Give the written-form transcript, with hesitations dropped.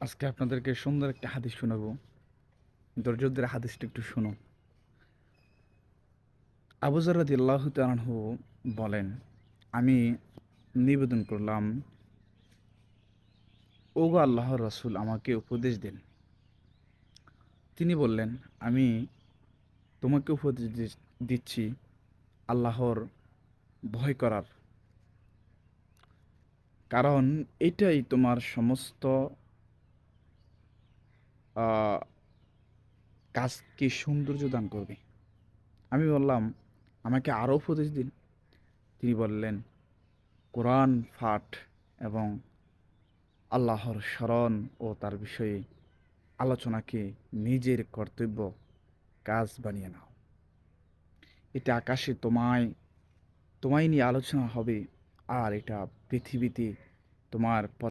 আজকে আপনাদেরকে সুন্দর একটা হাদিস শোনাবো। ধৈর্য ধরে হাদিসটা একটু শুনো। আবু যর রাদিয়াল্লাহু তাআলা আনহু বলেন, আমি নিবেদন করলাম, ওগো আল্লাহর রাসূল আমাকে উপদেশ দিন। তিনি বললেন, আমি তোমাকে উপদেশ দিচ্ছি আল্লাহর ভয় করার। কারণ এটাই তোমার সমস্ত আ কাজকে সৌন্দর্য দান করবে। আমি বললাম, আমাকে আরও উপদেশ দিন। তিনি বললেন, কোরআন পাঠ এবং আল্লাহর স্মরণ ও তার বিষয়ে আলোচনাকে নিজের কর্তব্য কাজ বানিয়ে নাও। এটা আকাশে তোমায় তোমায় নিয়ে আলোচনা হবে, আর এটা পৃথিবীতে তোমার